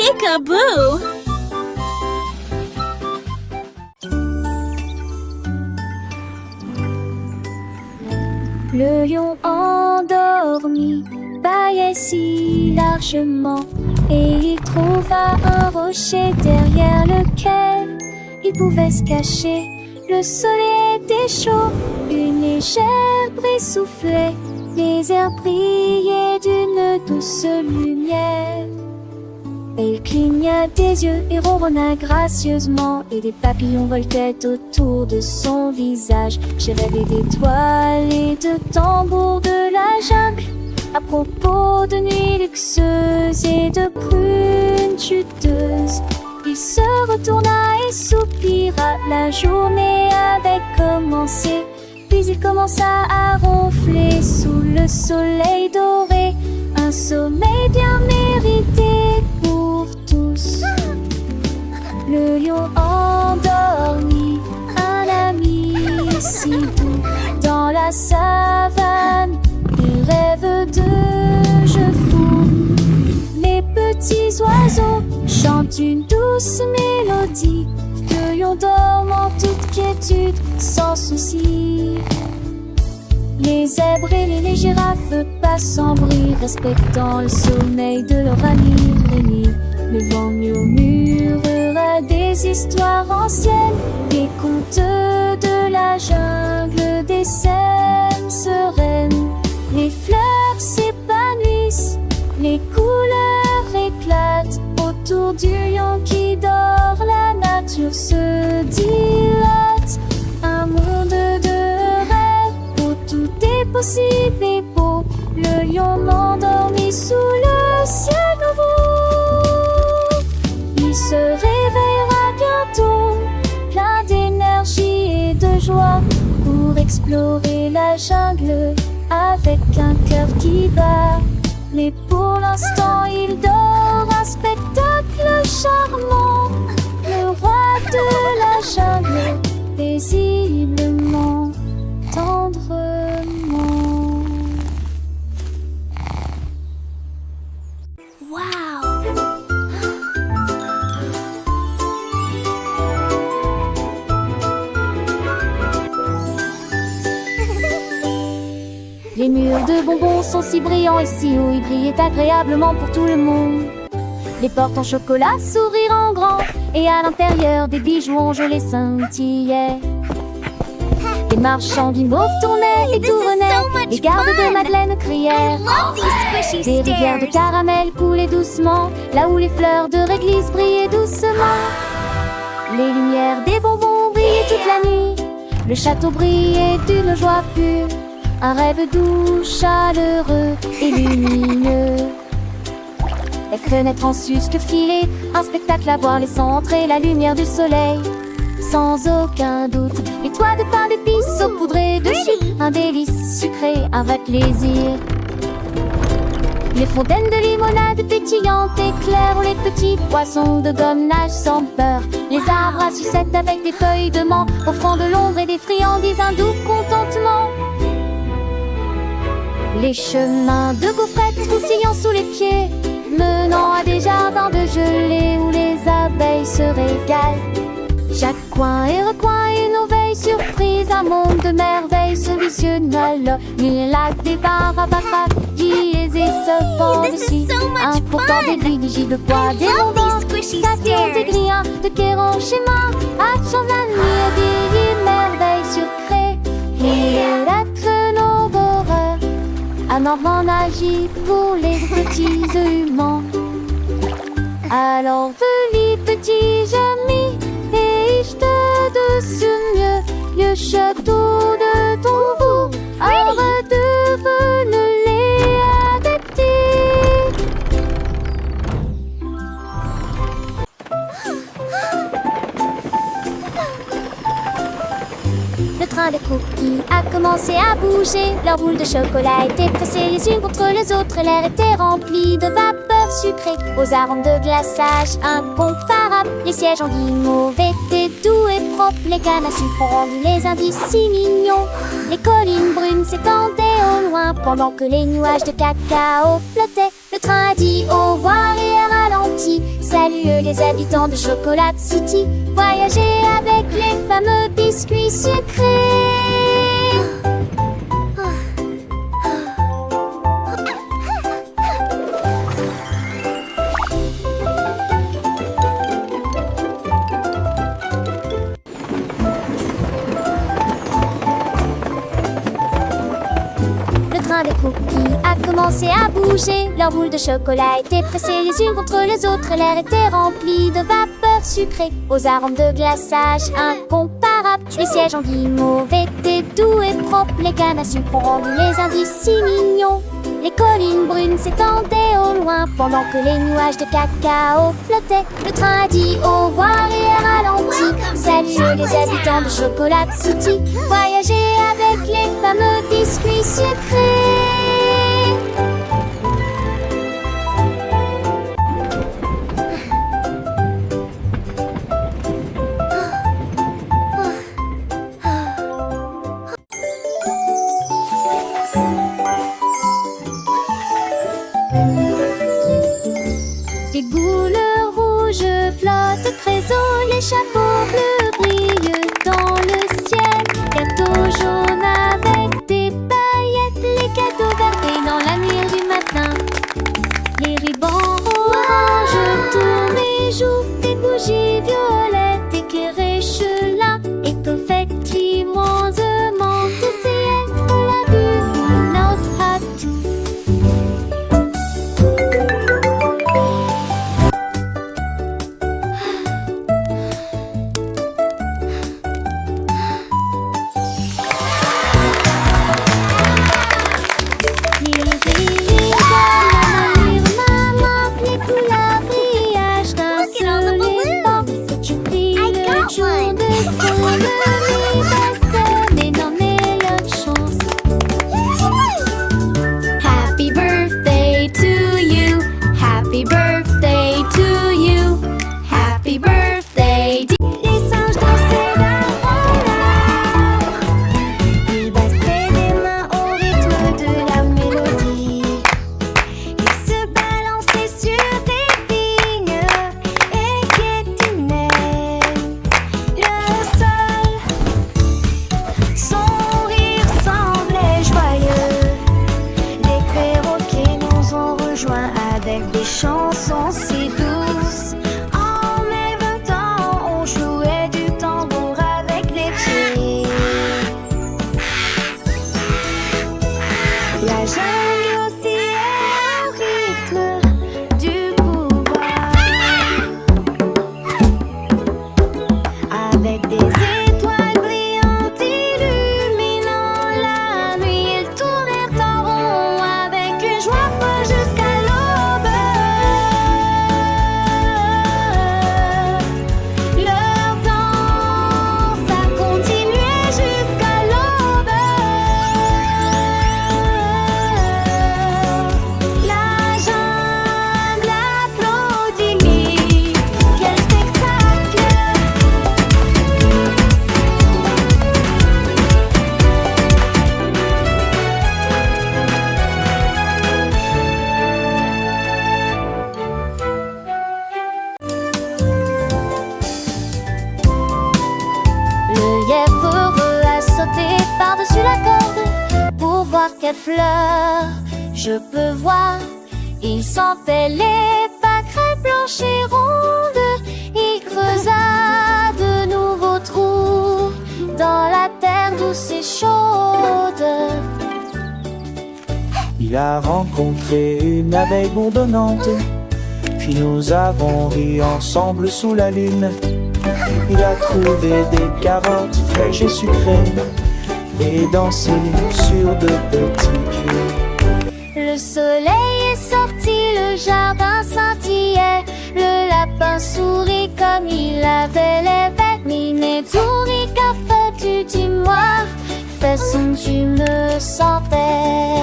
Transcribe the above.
Peekaboo! Le lion endormi bâillait si largement, et il trouva un rocher derrière lequel il pouvait se cacher. Le soleil était chaud, une légère brise soufflait, les airs brillaient d'une douce lumière. Et il cligna des yeux et ronronna gracieusement, et des papillons voletaient autour de son visage. J'ai rêvé d'étoiles et de tambours de la jungle, à propos de nuits luxueuses et de prunes juteuses. Il se retourna et soupira, la journée avait commencé. Puis il commença à ronfler sous le soleil doré, un sommeil bien mérité pour tous. Le lion endormi, un ami si doux, dans la savane, il rêve de jeux fous. Les petits oiseaux chantent une douce mélodie, le lion dort en toute quiétude, sans souci. Les zèbres et les girafes passent sans bruit, respectant le sommeil de leur ami Rémi. Le vent murmurera des histoires anciennes, des contes de la jungle, des scènes sereines. Les fleurs s'épanouissent, les couleurs éclatent autour du lion qui dort, la nature se dilate. Un monde de rêve où tout est possible et beau, le lion endormi sous le ciel nouveau. Il se réveillera bientôt, plein d'énergie et de joie, pour explorer la jungle avec un cœur qui bat. Mais pour l'instant il dort, un spectacle charmant, le roi de la jungle, paisiblement, tendrement. Wow! Les murs de bonbons sont si brillants et si hauts, ils brillaient agréablement pour tout le monde. Les portes en chocolat s'ouvrirent en grand, et à l'intérieur des bijoux en gelée scintillaient. Les marchands guimauves tournaient et tournaient, les gardes de Madeleine crièrent. Des rivières de caramel coulaient doucement, là où les fleurs de réglisse brillaient doucement. Les lumières des bonbons brillaient toute la nuit, le château brillait d'une joie pure, un rêve doux, chaleureux et lumineux. Les fenêtres en sucre filées, un spectacle à voir laissant entrer la lumière du soleil. Sans aucun doute, les toits de pain d'épices saupoudrés de sucre, un délice sucré, un vrai plaisir. Les fontaines de limonade pétillantes éclairent où les petits poissons de gomme nagent sans peur. Les arbres à sucettes avec des feuilles de menthe offrant de l'ombre et des friandises, un doux contentement. Les chemins de gaufrettes croustillant sous les pieds, menant à des jardins de gelée où les abeilles se régalent. Chaque coin et recoin une veille surprise, un monde de merveilles se visionne alors. Mille lacs, des barabaras, et cependant dessus, un pourtant des grilles de bois, des rondins, sations, des grillins, de Kéron, schéma, accent de la nuit, des merveilles surcrées, et d'être nombreux. Un enfant agit pour les petits humains. Alors venez petits amis, et je te dessus mieux, le château de ton vous, redevenez-les adaptés. Le train de cookies a commencé à bouger, leurs boules de chocolat étaient pressées les unes contre les autres, et l'air était rempli de vapeur sucrée, aux arômes de glaçage incomparables. Les sièges en guimauve étaient doux et propres, les cannes à sucre ont rendu les indices si mignons. Les collines brunes s'étendaient au loin, pendant que les nuages de cacao flottaient. Le train a dit au revoir et a ralenti, ça Salut les habitants de Chocolat City, voyagez avec les fameux biscuits sucrés. Le train des cookies a commencé à bouger. Leurs boules de chocolat étaient pressées les unes contre les autres. L'air était rempli de vapeur sucrée, aux arômes de glaçage incomparables. Les sièges en guimauve étaient doux et propres. Les cannes à sucre ont rendu les indices si mignons. Les collines brunes s'étendaient au loin pendant que les nuages de cacao flottaient. Le train a dit au revoir et a ralenti. Salut les habitants de Chocolat City, voyagez avec les fameux biscuits sucrés. Les boules rouges flottent très haut, les chapeaux bleus brillent dans le ciel. Gâteaux jaunes avec des paillettes, les cadeaux verts dans la nuit du matin. Les rubans oranges tournent et jouent, des bougies violettes éclairées là et effectivement demandent si elle a vu notre atout. Happy birthday to you. Happy birthday to you. Happy birthday. Les singes dansaient d'un roller. Ils battaient des mains au rythme de la mélodie. Ils se balançaient sur des vignes et piétinaient le sol. Son rire semblait joyeux. Les perroquets nous ont rejoints avec des chansons si douces. En même temps, on jouait du tambour avec les pieds. La jungle oscillait au rythme du pouvoir. Avec des étoiles brillantes illuminant la nuit, ils tournèrent en rond avec une joie folle jusqu'à l'aube. Leur danse a continué jusqu'à l'aube. La jungle applaudit. Quel spectacle! Le lièvre heureux a sauté par-dessus la corde pour voir quelle fleur je peux voir. Il s'en fait les pâquerettes blanches et rondes. Il creusa de nouveaux trous dans la terre douce et chaude. Il a rencontré une abeille bourdonnante, puis nous avons ri ensemble sous la lune. Il a trouvé des carottes fraîches et sucrées et dansé sur de petits pieds. Le soleil est sorti, le jardin scintillait. Le lapin sourit comme il avait les bêtes. Miné-touri, qu'a fais-tu, dis-moi? Fais son tu me sentais.